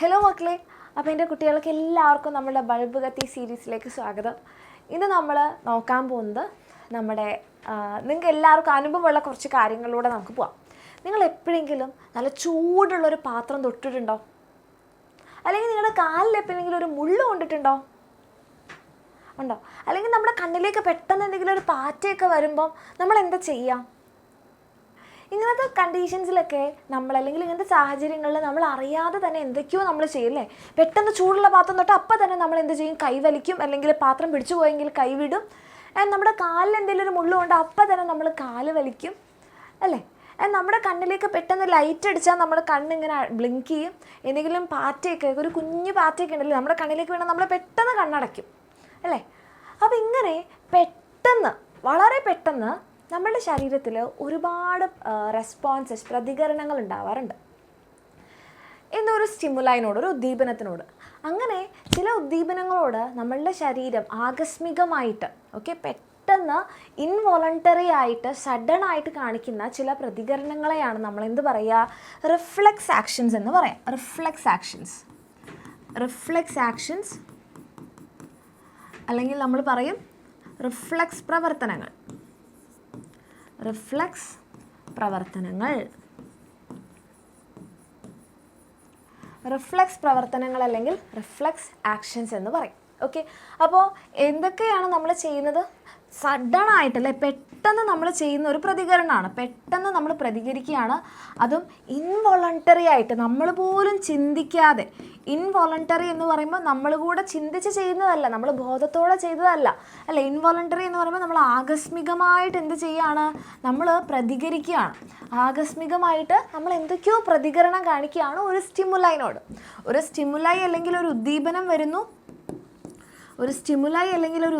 Hello മക്കളെ, അപ്പോൾ എൻ്റെ കുട്ടികൾക്ക് എല്ലാവർക്കും നമ്മുടെ ബൾബ് കത്തി സീരീസിലേക്ക് സ്വാഗതം. ഇന്ന് നമ്മൾ നോക്കാൻ പോകുന്നത് നിങ്ങൾക്ക് എല്ലാവർക്കും അനുഭവമുള്ള കുറച്ച് കാര്യങ്ങളിലൂടെ നമുക്ക് പോവാം. നിങ്ങൾ എപ്പോഴെങ്കിലും നല്ല ചൂടുള്ളൊരു പാത്രം തൊട്ടിട്ടുണ്ടോ? അല്ലെങ്കിൽ നിങ്ങളുടെ കാലിൽ എപ്പോഴെങ്കിലും ഒരു മുള്ളു കൊണ്ടിട്ടുണ്ടോ? ഉണ്ടോ? അല്ലെങ്കിൽ നമ്മുടെ കണ്ണിലേക്ക് പെട്ടെന്ന് എന്തെങ്കിലും ഒരു പാറ്റയൊക്കെ വരുമ്പം നമ്മൾ എന്താ ചെയ്യുക? ഇങ്ങനത്തെ കണ്ടീഷൻസിലൊക്കെ അല്ലെങ്കിൽ ഇങ്ങനത്തെ സാഹചര്യങ്ങളിൽ നമ്മൾ അറിയാതെ തന്നെ എന്തൊക്കെയോ നമ്മൾ ചെയ്യില്ലേ? പെട്ടെന്ന് ചൂടുള്ള പാത്രം തൊട്ട് അപ്പം തന്നെ നമ്മൾ എന്ത് ചെയ്യും? കൈവലിക്കും, അല്ലെങ്കിൽ പാത്രം പിടിച്ചു പോയെങ്കിൽ കൈവിടും. നമ്മുടെ കാലിൽ എന്തെങ്കിലും ഒരു മുള്ളുകൊണ്ട് അപ്പം തന്നെ നമ്മൾ കാല് വലിക്കും അല്ലേ? നമ്മുടെ കണ്ണിലേക്ക് പെട്ടെന്ന് ലൈറ്റ് അടിച്ചാൽ നമ്മുടെ കണ്ണിങ്ങനെ ബ്ലിങ്ക് ചെയ്യും. എന്തെങ്കിലും പാറ്റയൊക്കെ, ഒരു കുഞ്ഞു പാറ്റയൊക്കെ ഉണ്ടല്ലേ നമ്മുടെ കണ്ണിലേക്ക് വീണാൽ നമ്മൾ പെട്ടെന്ന് കണ്ണടയ്ക്കും അല്ലേ? അപ്പോൾ ഇങ്ങനെ പെട്ടെന്ന്, വളരെ പെട്ടെന്ന് നമ്മളുടെ ശരീരത്തിൽ ഒരുപാട് റെസ്പോൺസസ്, പ്രതികരണങ്ങൾ ഉണ്ടാവാറുണ്ട് എന്നൊരു സ്റ്റിമുലൈനോട്, ഒരു ഉദ്ദീപനത്തിനോട്. അങ്ങനെ ചില ഉദ്ദീപനങ്ങളോട് നമ്മളുടെ ശരീരം ആകസ്മികമായിട്ട് പെട്ടെന്ന് ഇൻവോളണ്ടറി ആയിട്ട് സഡൻ ആയിട്ട് കാണിക്കുന്ന ചില പ്രതികരണങ്ങളെയാണ് നമ്മൾ എന്ത് പറയുക? റിഫ്ലെക്സ് ആക്ഷൻസ് എന്ന് പറയാം. റിഫ്ലെക്സ് ആക്ഷൻസ് അല്ലെങ്കിൽ നമ്മൾ പറയും റിഫ്ലെക്സ് പ്രവർത്തനങ്ങൾ. റിഫ്ലെക്സ് പ്രവർത്തനങ്ങൾ അല്ലെങ്കിൽ റിഫ്ലെക്സ് ആക്ഷൻസ് എന്ന് പറയും. ഓക്കെ, അപ്പോൾ എന്തൊക്കെയാണ് നമ്മൾ ചെയ്യുന്നത്? സഡൻ ആയിട്ടല്ലേ, പെട്ടെന്ന് നമ്മൾ ചെയ്യുന്ന ഒരു പ്രതികരണമാണ്. പെട്ടെന്ന് നമ്മൾ പ്രതികരിക്കുകയാണ്, അതും ഇൻവോളണ്ടറി ആയിട്ട്, നമ്മൾ പോലും ചിന്തിക്കാതെ. ഇൻവോളണ്ടറി എന്ന് പറയുമ്പോൾ നമ്മൾ കൂടെ ചിന്തിച്ച് ചെയ്യുന്നതല്ല, നമ്മൾ ബോധത്തോടെ ചെയ്തതല്ല അല്ലേ? ഇൻവോളണ്ടറി എന്ന് പറയുമ്പോൾ നമ്മൾ ആകസ്മികമായിട്ട് എന്ത് ചെയ്യുകയാണ്? നമ്മൾ പ്രതികരിക്കുകയാണ്. ആകസ്മികമായിട്ട് നമ്മൾ എന്തൊക്കെയോ പ്രതികരണം കാണിക്കുകയാണ് ഒരു സ്റ്റിമുലൈനോട്. ഒരു സ്റ്റിമുലൈ അല്ലെങ്കിൽ ഒരു ഉദ്ദീപനം വരുന്നു. ഒരു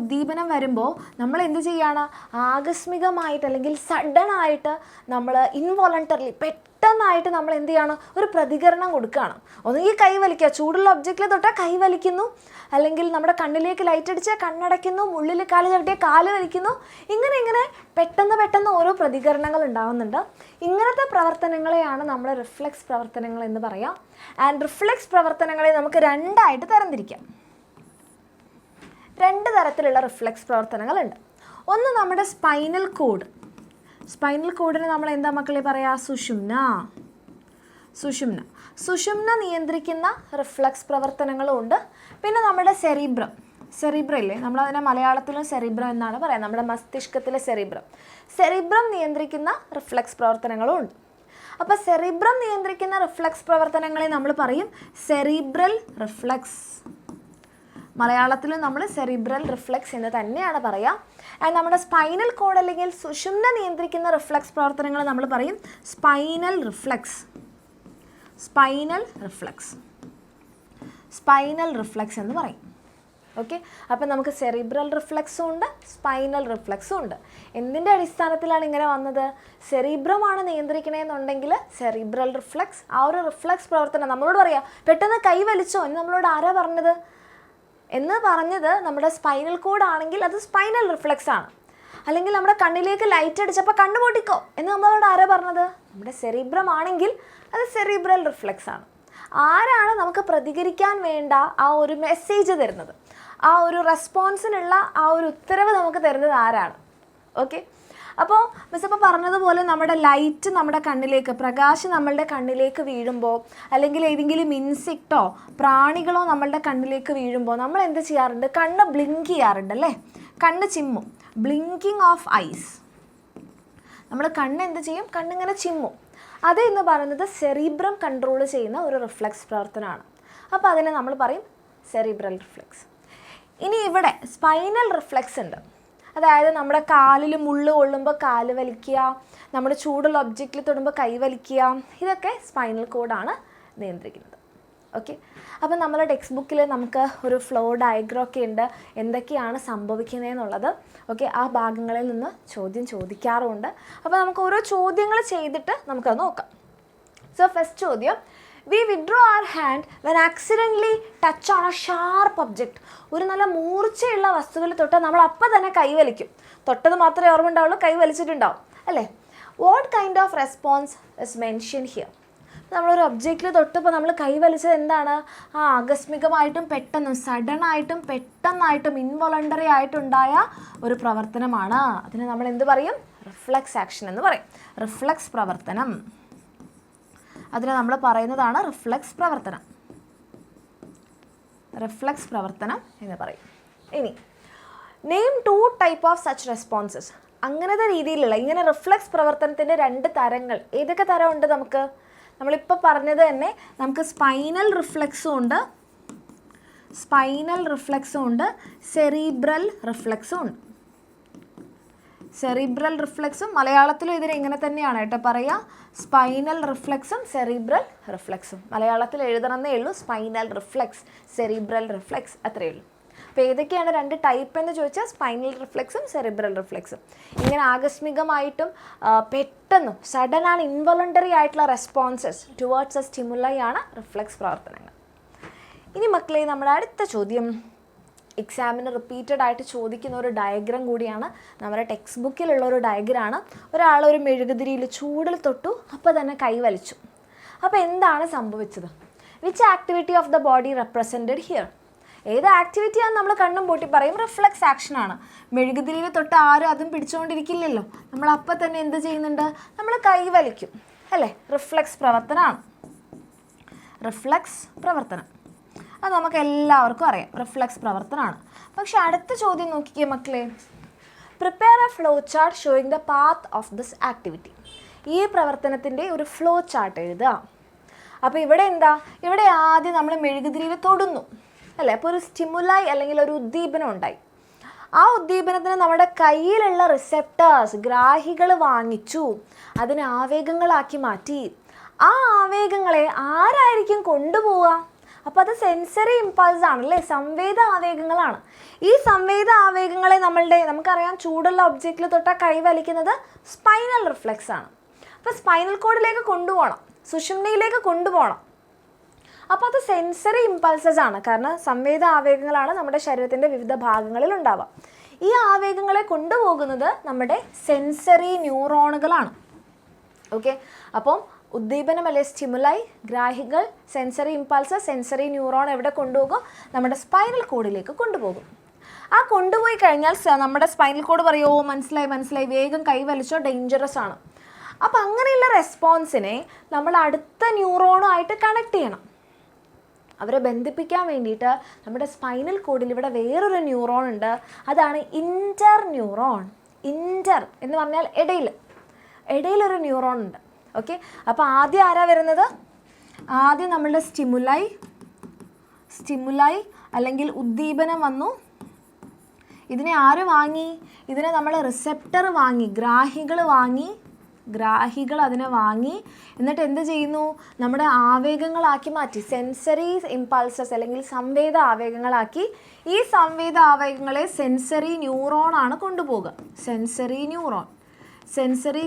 ഉദ്ദീപനം വരുമ്പോൾ നമ്മൾ എന്ത് ചെയ്യുകയാണ്? ആകസ്മികമായിട്ട് അല്ലെങ്കിൽ സഡൻ ആയിട്ട് നമ്മൾ ഇൻവോളണ്ടറിലി, പെട്ടെന്നായിട്ട് നമ്മൾ എന്ത് ചെയ്യാണ്? ഒരു പ്രതികരണം കൊടുക്കുകയാണ്. ഒന്നുകിൽ കൈ വലിക്കുക, ചൂടുള്ള ഒബ്ജക്റ്റിൽ തൊട്ടാൽ കൈ വലിക്കുന്നു, അല്ലെങ്കിൽ നമ്മുടെ കണ്ണിലേക്ക് ലൈറ്റ് അടിച്ചാൽ കണ്ണടയ്ക്കുന്നു, മുള്ളിൽ കാല് ചവിട്ടിയാൽ കാല് വലിക്കുന്നു. ഇങ്ങനെ പെട്ടെന്ന് ഓരോ പ്രതികരണങ്ങൾ ഉണ്ടാകുന്നുണ്ട്. ഇങ്ങനത്തെ പ്രവർത്തനങ്ങളെയാണ് നമ്മൾ റിഫ്ലെക്സ് പ്രവർത്തനങ്ങൾ എന്ന് പറയാം. ആൻഡ് റിഫ്ലെക്സ് പ്രവർത്തനങ്ങളെ നമുക്ക് രണ്ടായിട്ട് തരംതിരിക്കാം. രണ്ട് തരത്തിലുള്ള റിഫ്ലെക്സ് പ്രവർത്തനങ്ങളുണ്ട്. ഒന്ന് നമ്മുടെ സ്പൈനൽ കോഡിന് നമ്മൾ എന്താ മക്കളെ പറയാ? സുഷുമ്ന നിയന്ത്രിക്കുന്ന റിഫ്ലെക്സ് പ്രവർത്തനങ്ങളും ഉണ്ട്. പിന്നെ നമ്മുടെ സെറിബ്രം ഇല്ലേ, നമ്മളതിനെ മലയാളത്തിലും സെറിബ്രം എന്നാണ് പറയാം. നമ്മുടെ മസ്തിഷ്കത്തിലെ സെറിബ്രം നിയന്ത്രിക്കുന്ന റിഫ്ലെക്സ് പ്രവർത്തനങ്ങളും ഉണ്ട്. അപ്പോൾ സെറിബ്രം നിയന്ത്രിക്കുന്ന റിഫ്ലെക്സ് പ്രവർത്തനങ്ങളെ നമ്മൾ പറയും സെറിബ്രൽ റിഫ്ലെക്സ്. മലയാളത്തിൽ നമ്മൾ സെറിബ്രൽ റിഫ്ലെക്സ് എന്ന് തന്നെയാണ് പറയുക. ആൻഡ് നമ്മുടെ സ്പൈനൽ കോഡ് അല്ലെങ്കിൽ സുഷുമ്ന നിയന്ത്രിക്കുന്ന റിഫ്ലെക്സ് പ്രവർത്തനങ്ങൾ നമ്മൾ പറയും സ്പൈനൽ റിഫ്ലെക്സ് എന്ന് പറയും. ഓക്കെ, അപ്പം നമുക്ക് സെറിബ്രൽ റിഫ്ലെക്സും ഉണ്ട്, സ്പൈനൽ റിഫ്ലെക്സും ഉണ്ട്. എന്തിൻ്റെ അടിസ്ഥാനത്തിലാണ് ഇങ്ങനെ വന്നത്? സെറിബ്രമാണ് നിയന്ത്രിക്കണമെന്നുണ്ടെങ്കിൽ സെറിബ്രൽ റിഫ്ലെക്സ്, ആ ഒരു റിഫ്ലെക്സ് പ്രവർത്തനം നമ്മളോട് പറയാം പെട്ടെന്ന് കൈ വലിച്ചോ എന്ന് നമ്മളോട് ആരാ പറഞ്ഞത്? നമ്മുടെ സ്പൈനൽ കോഡ് ആണെങ്കിൽ അത് സ്പൈനൽ റിഫ്ലെക്സ് ആണ്. അല്ലെങ്കിൽ നമ്മുടെ കണ്ണിലേക്ക് ലൈറ്റ് അടിച്ചപ്പോൾ കണ്ണ് പൊട്ടിക്കോ എന്ന് നമ്മളോട് ആരാ പറഞ്ഞത്? നമ്മുടെ സെറിബ്രം ആണെങ്കിൽ അത് സെറിബ്രൽ റിഫ്ലെക്സ് ആണ്. ആരാണ് നമുക്ക് പ്രതികരിക്കാൻ വേണ്ട ആ ഒരു മെസ്സേജ് തരുന്നത്? ആ ഒരു റെസ്പോൺസിനുള്ള ആ ഒരു ഉത്തരവ് നമുക്ക് തരുന്നത് ആരാണ്? ഓക്കെ, അപ്പോൾ മിസ് ഇപ്പോൾ പറഞ്ഞതുപോലെ നമ്മുടെ ലൈറ്റ് നമ്മുടെ കണ്ണിലേക്ക്, പ്രകാശം നമ്മളുടെ കണ്ണിലേക്ക് വീഴുമ്പോൾ, അല്ലെങ്കിൽ ഏതെങ്കിലും ഇൻസെക്റ്റോ പ്രാണികളോ നമ്മളുടെ കണ്ണിലേക്ക് വീഴുമ്പോൾ നമ്മൾ എന്ത് ചെയ്യാറുണ്ട്? കണ്ണ് ബ്ലിങ്ക് ചെയ്യാറുണ്ട് അല്ലേ? കണ്ണ് ചിമ്മും. Blinking of ice. നമ്മൾ കണ്ണ് എന്ത് ചെയ്യും? കണ്ണിങ്ങനെ ചിമ്മും. അത് എന്ന് പറയുന്നത് സെറിബ്രം കൺട്രോൾ ചെയ്യുന്ന ഒരു റിഫ്ലെക്സ് പ്രവർത്തനമാണ്. അപ്പോൾ അതിനെ നമ്മൾ പറയും സെറിബ്രൽ റിഫ്ലെക്സ്. ഇനി ഇവിടെ സ്പൈനൽ റിഫ്ലെക്സ് ഉണ്ട്. അതായത് നമ്മുടെ കാലിൽ മുള്ളു കൊള്ളുമ്പോൾ കാല് വലിക്കുക, നമ്മുടെ ചൂടുള്ള ഒബ്ജക്റ്റിൽ തൊടുമ്പോൾ കൈ വലിക്കുക, ഇതൊക്കെ സ്പൈനൽ കോഡാണ് നിയന്ത്രിക്കുന്നത്. ഓക്കെ, അപ്പം നമ്മളെ ടെക്സ്റ്റ് ബുക്കിൽ നമുക്ക് ഒരു ഫ്ലോ ഡയഗ്രം ഒക്കെ ഉണ്ട്, എന്തൊക്കെയാണ് സംഭവിക്കുന്നതെന്നുള്ളത്. ഓക്കെ, ആ ഭാഗങ്ങളിൽ നിന്ന് ചോദ്യം ചോദിക്കാറുമുണ്ട്. അപ്പോൾ നമുക്ക് ഓരോ ചോദ്യങ്ങൾ ചെയ്തിട്ട് നമുക്കത് നോക്കാം. സോ ഫസ്റ്റ് ചോദ്യം, we withdraw our hand when accidentally touch on a sharp object. ഒരു നല്ല മൂർച്ചയുള്ള വസ്തുവിൽ തൊട്ടാൽ നമ്മൾ അപ്പം തന്നെ കൈ വലിക്കും. തൊട്ടത് മാത്രമേ ഓർമ്മ ഉണ്ടാവുള്ളൂ, കൈ വലിച്ചിട്ടുണ്ടാവും അല്ലേ? What kind of response is mention here? നമ്മളൊരു ഒബ്ജക്റ്റിൽ തൊട്ടപ്പോൾ നമ്മൾ കൈ വലിച്ചത് എന്താണ്? ആകസ്മികമായിട്ടും പെട്ടെന്നും സഡനായിട്ടും പെട്ടെന്നായിട്ടും ഇൻവോളണ്ടറി ആയിട്ടുണ്ടായ ഒരു പ്രവർത്തനമാണ്. അതിന് നമ്മൾ എന്ത് പറയും? റിഫ്ലെക്സ് ആക്ഷൻ എന്ന് പറയും. റിഫ്ലെക്സ് പ്രവർത്തനം, അതിന് നമ്മൾ പറയുന്നതാണ് റിഫ്ലെക്സ് പ്രവർത്തനം. റിഫ്ലെക്സ് പ്രവർത്തനം എന്ന് പറയും. ഇനി name 2 type of such responses. അങ്ങനത്തെ രീതിയിലുള്ള ഇങ്ങനെ റിഫ്ലെക്സ് പ്രവർത്തനത്തിൻ്റെ 2 തരങ്ങൾ. ഏതൊക്കെ തരമുണ്ട് നമുക്ക്? നമ്മളിപ്പോൾ പറഞ്ഞത് തന്നെ നമുക്ക് സ്പൈനൽ റിഫ്ലെക്സും ഉണ്ട്, സെറിബ്രൽ റിഫ്ലെക്സും ഉണ്ട്. സെറിബ്രൽ റിഫ്ലെക്സും മലയാളത്തിലും ഇതിന് ഇങ്ങനെ തന്നെയാണ് കേട്ടോ പറയുക, സ്പൈനൽ റിഫ്ലെക്സും സെറിബ്രൽ റിഫ്ലെക്സും. മലയാളത്തിൽ എഴുതണമെന്നേ ഉള്ളൂ, സ്പൈനൽ റിഫ്ലെക്സ്, സെറിബ്രൽ റിഫ്ലെക്സ്, അത്രയേ ഉള്ളൂ. അപ്പോൾ ഏതൊക്കെയാണ് 2 ടൈപ്പ് എന്ന് ചോദിച്ചാൽ സ്പൈനൽ റിഫ്ലെക്സും സെറിബ്രൽ റിഫ്ലെക്സും. ഇങ്ങനെ ആകസ്മികമായിട്ടും പെട്ടെന്നും സഡൻ ആൻഡ് ഇൻവോളണ്ടറി ആയിട്ടുള്ള റെസ്പോൺസസ് ടുവേർഡ്സ് എ സ്റ്റിമുലൈ ആണ് റിഫ്ലെക്സ് പ്രവർത്തനങ്ങൾ. ഇനി മക്കളെ, നമ്മുടെ അടുത്ത ചോദ്യം എക്സാമിന് റിപ്പീറ്റഡ് ആയിട്ട് ചോദിക്കുന്ന ഒരു ഡയഗ്രാം കൂടിയാണ്. നമ്മുടെ ടെക്സ്റ്റ് ബുക്കിലുള്ള ഒരു ഡയഗ്രാമാണ്. ഒരാൾ ഒരു മെഴുകുതിരിയിൽ ചൂടിൽ തൊട്ടു, അപ്പോൾ തന്നെ കൈവലിച്ചു. അപ്പോൾ എന്താണ് സംഭവിച്ചത്? Which activity of the body represented here? ഏത് ആക്ടിവിറ്റിയാണ് നമ്മൾ കണ്ണും പൂട്ടി പറയും? റിഫ്ലെക്സ് ആക്ഷനാണ്. മെഴുകുതിരിയിൽ തൊട്ട് ആരും അതും പിടിച്ചുകൊണ്ടിരിക്കില്ലല്ലോ. നമ്മൾ അപ്പം തന്നെ എന്ത് ചെയ്യുന്നുണ്ട്? നമ്മൾ കൈവലിക്കും അല്ലേ? റിഫ്ലെക്സ് പ്രവർത്തനമാണ്. റിഫ്ലെക്സ് പ്രവർത്തനം അത് നമുക്ക് എല്ലാവർക്കും അറിയാം, റിഫ്ലെക്സ് പ്രവർത്തനമാണ്. പക്ഷെ അടുത്ത ചോദ്യം നോക്കിക്കേ മക്കളെ. Prepare A flow chart showing the path of this activity. ഈ പ്രവർത്തനത്തിൻ്റെ ഒരു ഫ്ലോ ചാർട്ട് എഴുതുക. അപ്പോൾ ഇവിടെ എന്താ? ഇവിടെ ആദ്യം നമ്മൾ മെഴുകുതിരിയിൽ തൊടുന്നു അല്ലേ? അപ്പോൾ ഒരു സ്റ്റിമുലൈ അല്ലെങ്കിൽ ഒരു ഉദ്ദീപനം ഉണ്ടായി. ആ ഉദ്ദീപനത്തിന് നമ്മുടെ കയ്യിലുള്ള റിസെപ്റ്റേഴ്സ്, ഗ്രാഹികൾ വാങ്ങിച്ചു, അതിനെ ആവേഗങ്ങളാക്കി മാറ്റി. ആ ആവേഗങ്ങളെ ആരായിരിക്കും കൊണ്ടുപോവുക? അപ്പോൾ അത് സെൻസറി ഇമ്പൾസ് ആണല്ലേ, സംവേദ ആവേഗങ്ങളാണ്. ഈ സംവേദ ആവേഗങ്ങളെ നമുക്കറിയാം ചൂടുള്ള ഒബ്ജക്റ്റിൽ തൊട്ടാൽ കൈവലിക്കുന്നത് സ്പൈനൽ റിഫ്ലെക്സ് ആണ്. അപ്പോൾ സ്പൈനൽ കോഡിലേക്ക് കൊണ്ടുപോകണം, സുഷുമ്നയിലേക്ക് കൊണ്ടുപോകണം. അപ്പോൾ അത് സെൻസറി ഇമ്പൾസസ് ആണ്, കാരണം സംവേദ ആവേഗങ്ങളാണ് നമ്മുടെ ശരീരത്തിൻ്റെ വിവിധ ഭാഗങ്ങളിൽ ഉണ്ടാവുക. ഈ ആവേഗങ്ങളെ കൊണ്ടുപോകുന്നത് നമ്മുടെ സെൻസറി ന്യൂറോണുകളാണ്. ഓക്കെ, അപ്പം ഉദ്ദീപനം അല്ലെ സ്റ്റിമുലൈ, ഗ്രാഹികൾ, സെൻസറി ഇമ്പൾസ്, സെൻസറി ന്യൂറോൺ എവിടെ കൊണ്ടുപോകും? നമ്മുടെ സ്പൈനൽ കോഡിലേക്ക് കൊണ്ടുപോകും. ആ കൊണ്ടുപോയി കഴിഞ്ഞാൽ നമ്മുടെ സ്പൈനൽ കോഡ് പറയുമോ മനസ്സിലായി, വേഗം കൈവലിച്ചോ, ഡേഞ്ചറസ് ആണ്. അപ്പം അങ്ങനെയുള്ള റെസ്പോൺസിനെ നമ്മൾ അടുത്ത ന്യൂറോണുമായിട്ട് കണക്ട് ചെയ്യണം. അവരെ ബന്ധിപ്പിക്കാൻ വേണ്ടിയിട്ട് നമ്മുടെ സ്പൈനൽ കോഡിൽ ഇവിടെ വേറൊരു ന്യൂറോൺ ഉണ്ട്, അതാണ് ഇൻ്റർ ന്യൂറോൺ. ഇൻ്റർ എന്ന് പറഞ്ഞാൽ ഇടയിലൊരു ന്യൂറോൺ ഉണ്ട്. ഓക്കെ, അപ്പോൾ ആദ്യം ആരാ വരുന്നത്? ആദ്യം നമ്മളുടെ സ്റ്റിമുലൈ അല്ലെങ്കിൽ ഉദ്ദീപനം വന്നു. ഇതിനെ ആര് വാങ്ങി? ഇതിനെ നമ്മൾ റിസെപ്റ്റർ വാങ്ങി, ഗ്രാഹികൾ അതിനെ വാങ്ങി. എന്നിട്ട് എന്ത് ചെയ്യുന്നു? നമ്മുടെ ആവേഗങ്ങളാക്കി മാറ്റി, സെൻസറി ഇമ്പൾസസ് അല്ലെങ്കിൽ സംവേദ ആവേഗങ്ങളാക്കി. ഈ സംവേദ ആവേഗങ്ങളെ സെൻസറി ന്യൂറോൺ ആണ് കൊണ്ടുപോകുക. സെൻസറി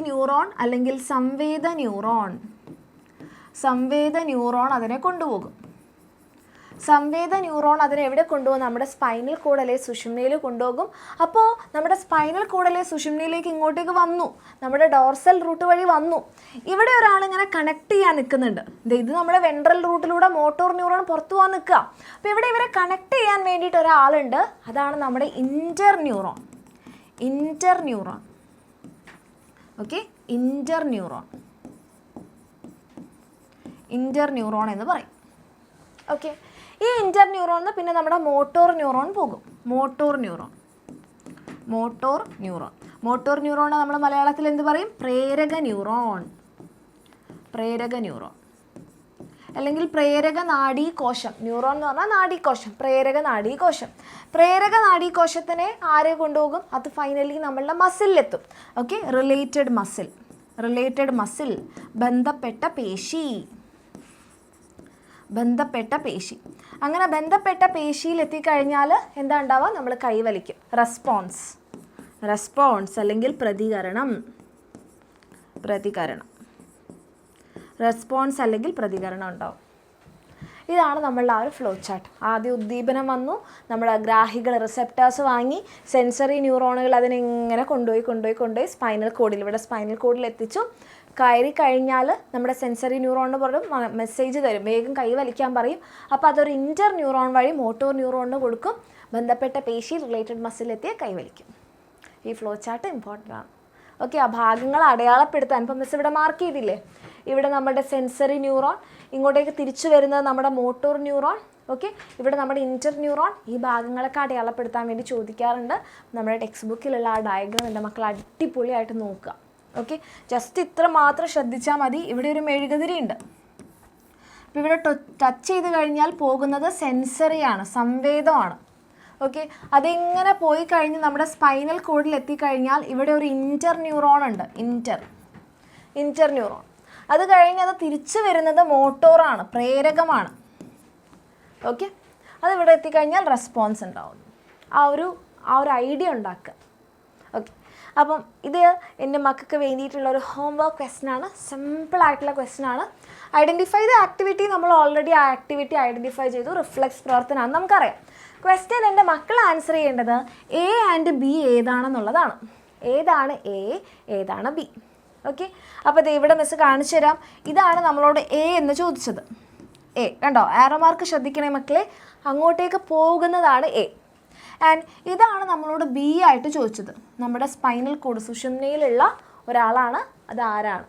ന്യൂറോൺ അല്ലെങ്കിൽ സംവേദ ന്യൂറോൺ അതിനെ കൊണ്ടുപോകും. സംവേദ ന്യൂറോൺ അതിനെ എവിടെ കൊണ്ടുപോകും? നമ്മുടെ സ്പൈനൽ കോഡല്ലേ സുഷുമ്നയിൽ കൊണ്ടുപോകും. അപ്പോൾ നമ്മുടെ സ്പൈനൽ കോഡല്ലേ സുഷുമ്നയിലേക്ക് ഇങ്ങോട്ടേക്ക് വന്നു, നമ്മുടെ ഡോർസൽ റൂട്ട് വഴി വന്നു. ഇവിടെ ഒരാളിങ്ങനെ കണക്ട് ചെയ്യാൻ നിൽക്കുന്നുണ്ട്. ഇത് നമ്മുടെ വെൻട്രൽ റൂട്ടിലൂടെ മോട്ടോർ ന്യൂറോൺ പുറത്തു പോകാൻ നിൽക്കുക. അപ്പോൾ ഇവിടെ ഇവരെ കണക്ട് ചെയ്യാൻ വേണ്ടിയിട്ട് ഒരാളുണ്ട്, അതാണ് നമ്മുടെ ഇൻ്റർ ന്യൂറോൺ. ഓക്കെ, ഇൻ്റർ ന്യൂറോൺ എന്ന് പറയും. ഓക്കെ, ഈ ഇൻ്റർ ന്യൂറോണിന് പിന്നെ നമ്മുടെ മോട്ടോർ ന്യൂറോൺ പോകും. മോട്ടോർ ന്യൂറോൺ നമ്മൾ മലയാളത്തിൽ എന്ത് പറയും? പ്രേരക ന്യൂറോൺ അല്ലെങ്കിൽ പ്രേരക നാഡീകോശം. ന്യൂറോൺ എന്ന് പറഞ്ഞാൽ നാഡീകോശം, പ്രേരക നാഡീകോശത്തിനെ ആരെ കൊണ്ടുപോകും? അത് ഫൈനലി നമ്മളുടെ മസിലിലെത്തും. ഓക്കെ, റിലേറ്റഡ് മസിൽ, ബന്ധപ്പെട്ട പേശി. അങ്ങനെ ബന്ധപ്പെട്ട പേശിയിൽ എത്തിക്കഴിഞ്ഞാൽ എന്താ ഉണ്ടാവുക? നമ്മൾ കൈവലിക്കും. റെസ്പോൺസ് അല്ലെങ്കിൽ പ്രതികരണം. ഉണ്ടാവും. ഇതാണ് നമ്മളുടെ ആ ഒരു ഫ്ലോ ചാർട്ട്. ആദ്യം ഉദ്ദീപനം വന്നു, നമ്മുടെ ഗ്രാഹികൾ റിസെപ്റ്റേഴ്സ് വാങ്ങി, സെൻസറി ന്യൂറോണുകൾ അതിനെ ഇങ്ങനെ കൊണ്ടുപോയി സ്പൈനൽ കോഡിൽ എത്തിച്ചു. കയറി കഴിഞ്ഞാൽ നമ്മുടെ സെൻസറി ന്യൂറോണിന് പുറം മെസ്സേജ് തരും, വേഗം കൈ വലിക്കാൻ പറയും. അപ്പോൾ അതൊരു ഇൻ്റർ ന്യൂറോൺ വഴി മോട്ടോർ ന്യൂറോണിന് കൊടുക്കും, ബന്ധപ്പെട്ട പേശി റിലേറ്റഡ് മസിലെത്തിയ കൈവലിക്കും. ഈ ഫ്ലോ ചാർട്ട് ഇമ്പോർട്ടൻ്റ് ആണ്. ഓക്കെ, ആ ഭാഗങ്ങൾ അടയാളപ്പെടുത്താൻ ഇപ്പം മിസ് ഇവിടെ മാർക്ക് ചെയ്തില്ലേ, ഇവിടെ നമ്മുടെ സെൻസറി ന്യൂറോൺ, ഇങ്ങോട്ടേക്ക് തിരിച്ചു വരുന്നത് നമ്മുടെ മോട്ടോർ ന്യൂറോൺ. ഓക്കെ, ഇവിടെ നമ്മുടെ ഇൻ്റർ ന്യൂറോൺ. ഈ ഭാഗങ്ങളൊക്കെ അടയാളപ്പെടുത്താൻ വേണ്ടി ചോദിക്കാറുണ്ട്. നമ്മുടെ ടെക്സ്റ്റ് ബുക്കിലുള്ള ആ ഡയഗ്രാം എൻ്റെ മക്കൾ അടിപൊളിയായിട്ട് നോക്കുക. ഓക്കെ, ജസ്റ്റ് ഇത്ര മാത്രം ശ്രദ്ധിച്ചാൽ മതി. ഇവിടെ ഒരു മെഴുകുതിരി ഉണ്ട്. അപ്പോൾ ഇവിടെ ടച്ച് ചെയ്ത് കഴിഞ്ഞാൽ പോകുന്നത് സെൻസറിയാണ്, സംവേദമാണ്. ഓക്കെ, അതെങ്ങനെ പോയി കഴിഞ്ഞ് നമ്മുടെ സ്പൈനൽ കോഡിൽ എത്തിക്കഴിഞ്ഞാൽ ഇവിടെ ഒരു ഇൻ്റർ ന്യൂറോൺ ഉണ്ട്, ഇൻ്റർ ന്യൂറോൺ. അത് കഴിഞ്ഞ് അത് തിരിച്ചു വരുന്നത് മോട്ടോറാണ്, പ്രേരകമാണ്. ഓക്കെ, അതിവിടെ എത്തിക്കഴിഞ്ഞാൽ റെസ്പോൺസ് ഉണ്ടാവും. ആ ഒരു ഐഡിയ ഉണ്ടാക്കുക. ഓക്കെ, അപ്പം ഇത് എൻ്റെ മക്കൾക്ക് വേണ്ടിയിട്ടുള്ള ഒരു ഹോംവർക്ക് ക്വസ്റ്റ്യനാണ്. സിമ്പിളായിട്ടുള്ള ക്വസ്റ്റ്യനാണ്. Identify the activity. നമ്മൾ ഓൾറെഡി ആ ആക്ടിവിറ്റി ഐഡൻറ്റിഫൈ ചെയ്തു, റിഫ്ലെക്സ് പ്രവർത്തനമാണ് നമുക്കറിയാം. ക്വസ്റ്റ്യൻ എൻ്റെ മക്കൾ ആൻസർ ചെയ്യേണ്ടത് എ ആൻഡ് ബി ഏതാണെന്നുള്ളതാണ്. ഏതാണ് എ, ഏതാണ് ബി? ഓക്കെ, അപ്പോൾ ഇത് ഇവിടെ മിസ് കാണിച്ചു തരാം. ഇതാണ് നമ്മളോട് എ എന്ന് ചോദിച്ചത്. എ കണ്ടോ, ആരോ മാർക്ക് ശ്രദ്ധിക്കണേ മക്കളെ, അങ്ങോട്ടേക്ക് പോകുന്നതാണ് എ. ആൻഡ് ഇതാണ് നമ്മളോട് ബി ആയിട്ട് ചോദിച്ചത്. നമ്മുടെ സ്പൈനൽ കോഡ് സുഷുമ്നയിലുള്ള ഒരാളാണ്, അത് ആരാണ്?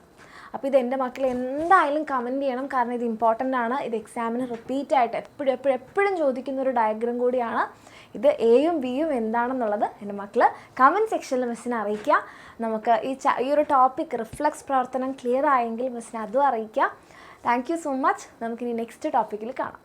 അപ്പോൾ ഇത് എൻ്റെ മക്കൾ എന്തായാലും കമൻറ്റ് ചെയ്യണം, കാരണം ഇത് ഇമ്പോർട്ടൻ്റ് ആണ്. ഇത് എക്സാമിന് റിപ്പീറ്റ് ആയിട്ട് എപ്പോഴും ചോദിക്കുന്ന ഒരു ഡയഗ്രാം കൂടിയാണ്. ഇത് എയും ബിയും എന്താണെന്നുള്ളത് എൻ്റെ മക്കൾ കമൻറ്റ് സെക്ഷനിൽ മിസ്സിനെ അറിയിക്കുക. നമുക്ക് ഈ ഒരു ടോപ്പിക് റിഫ്ലെക്സ് പ്രവർത്തനം ക്ലിയർ ആയെങ്കിൽ മിസ്സിനെ അതും അറിയിക്കുക. Thank you so much. നമുക്കിനി നെക്സ്റ്റ് ടോപ്പിക്കിൽ കാണാം.